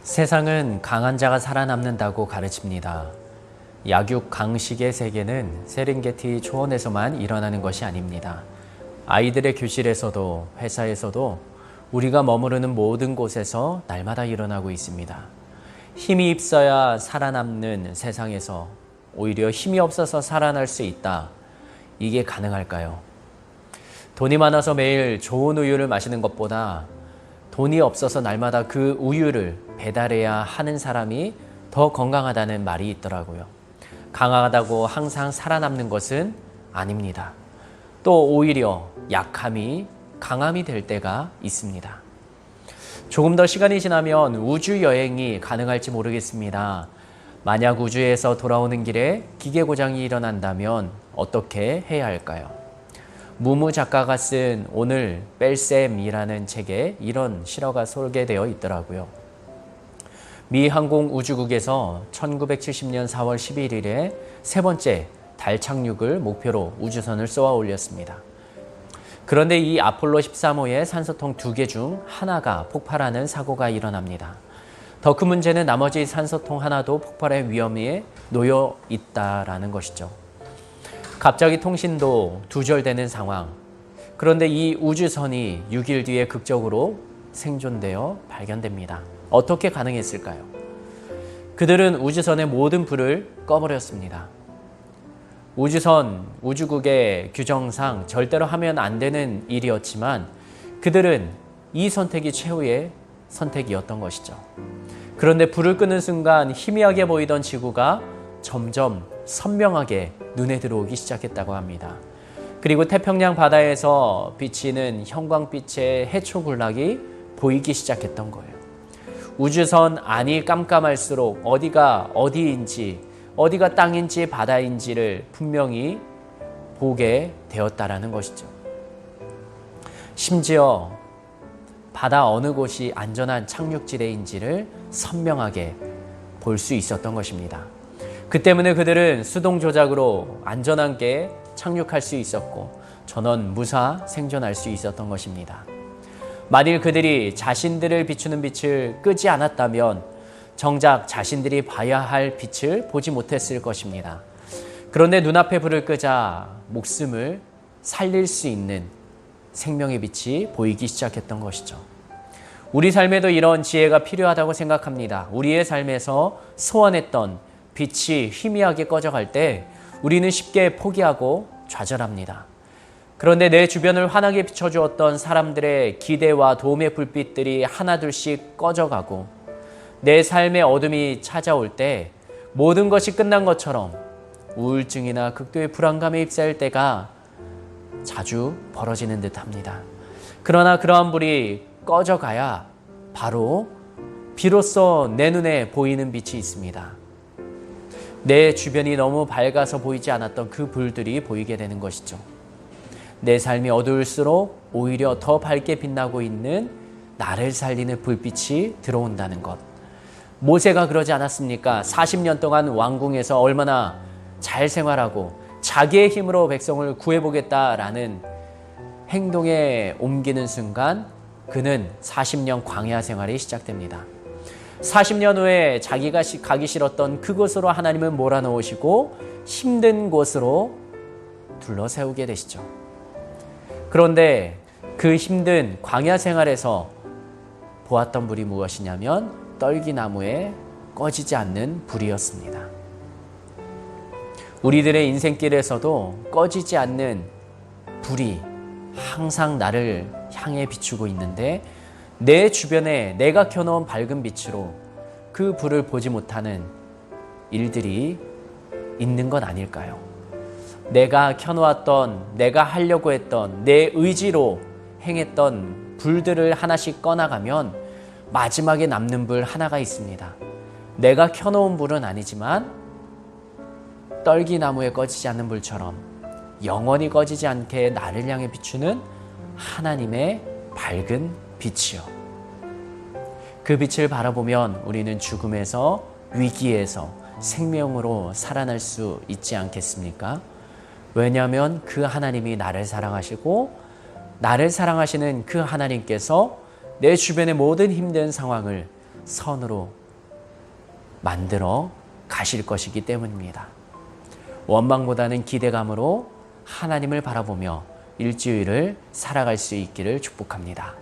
세상은 강한 자가 살아남는다고 가르칩니다. 약육 강식의 세계는 세렝게티 초원에서만 일어나는 것이 아닙니다. 아이들의 교실에서도 회사에서도 우리가 머무르는 모든 곳에서 날마다 일어나고 있습니다. 힘이 있어야 살아남는 세상에서 오히려 힘이 없어서 살아날 수 있다. 이게 가능할까요? 돈이 많아서 매일 좋은 우유를 마시는 것보다 돈이 없어서 날마다 그 우유를 배달해야 하는 사람이 더 건강하다는 말이 있더라고요. 강하다고 항상 살아남는 것은 아닙니다. 또 오히려 약함이 강함이 될 때가 있습니다. 조금 더 시간이 지나면 우주 여행이 가능할지 모르겠습니다. 만약 우주에서 돌아오는 길에 기계 고장이 일어난다면 어떻게 해야 할까요? 무무 작가가 쓴 오늘 뺄셈이라는 책에 이런 실화가 소개되어 있더라고요. 미 항공우주국에서 1970년 4월 11일에 세 번째 달 착륙을 목표로 우주선을 쏘아 올렸습니다. 그런데 이 아폴로 13호의 산소통 2개 중 하나가 폭발하는 사고가 일어납니다. 더 큰 문제는 나머지 산소통 하나도 폭발의 위험에 놓여 있다라는 것이죠. 갑자기 통신도 두절되는 상황. 그런데 이 우주선이 6일 뒤에 극적으로 생존되어 발견됩니다. 어떻게 가능했을까요? 그들은 우주선의 모든 불을 꺼버렸습니다. 우주국의 규정상 절대로 하면 안 되는 일이었지만 그들은 이 선택이 최후의 선택이었던 것이죠. 그런데 불을 끄는 순간 희미하게 보이던 지구가 점점 선명하게 눈에 들어오기 시작했다고 합니다. 그리고 태평양 바다에서 비치는 형광빛의 해초 군락이 보이기 시작했던 거예요. 우주선 안이 깜깜할수록 어디가 어디인지, 어디가 땅인지 바다인지를 분명히 보게 되었다라는 것이죠. 심지어 바다 어느 곳이 안전한 착륙지대인지를 선명하게 볼 수 있었던 것입니다. 그 때문에 그들은 수동 조작으로 안전하게 착륙할 수 있었고 전원 무사 생존할 수 있었던 것입니다. 만일 그들이 자신들을 비추는 빛을 끄지 않았다면 정작 자신들이 봐야 할 빛을 보지 못했을 것입니다. 그런데 눈앞에 불을 끄자 목숨을 살릴 수 있는 생명의 빛이 보이기 시작했던 것이죠. 우리 삶에도 이런 지혜가 필요하다고 생각합니다. 우리의 삶에서 소원했던 빛이 희미하게 꺼져갈 때 우리는 쉽게 포기하고 좌절합니다. 그런데 내 주변을 환하게 비춰주었던 사람들의 기대와 도움의 불빛들이 하나둘씩 꺼져가고 내 삶의 어둠이 찾아올 때 모든 것이 끝난 것처럼 우울증이나 극도의 불안감에 휩싸일 때가 자주 벌어지는 듯합니다. 그러나 그러한 불이 꺼져가야 바로 비로소 내 눈에 보이는 빛이 있습니다. 내 주변이 너무 밝아서 보이지 않았던 그 불들이 보이게 되는 것이죠. 내 삶이 어두울수록 오히려 더 밝게 빛나고 있는 나를 살리는 불빛이 들어온다는 것. 모세가 그러지 않았습니까? 40년 동안 왕궁에서 얼마나 잘 생활하고 자기의 힘으로 백성을 구해보겠다라는 행동에 옮기는 순간 그는 40년 광야 생활이 시작됩니다. 40년 후에 자기가 가기 싫었던 그곳으로 하나님은 몰아넣으시고 힘든 곳으로 둘러세우게 되시죠. 그런데 그 힘든 광야 생활에서 보았던 불이 무엇이냐면 떨기나무에 꺼지지 않는 불이었습니다. 우리들의 인생길에서도 꺼지지 않는 불이 항상 나를 향해 비추고 있는데 내 주변에 내가 켜놓은 밝은 빛으로 그 불을 보지 못하는 일들이 있는 건 아닐까요? 내가 켜놓았던, 내가 하려고 했던, 내 의지로 행했던 불들을 하나씩 꺼나가면 마지막에 남는 불 하나가 있습니다. 내가 켜놓은 불은 아니지만 떨기나무에 꺼지지 않는 불처럼 영원히 꺼지지 않게 나를 향해 비추는 하나님의 밝은 빛이요. 그 빛을 바라보면 우리는 죽음에서 위기에서 생명으로 살아날 수 있지 않겠습니까? 왜냐하면 그 하나님이 나를 사랑하시고 나를 사랑하시는 그 하나님께서 내 주변의 모든 힘든 상황을 선으로 만들어 가실 것이기 때문입니다. 원망보다는 기대감으로 하나님을 바라보며 일주일을 살아갈 수 있기를 축복합니다.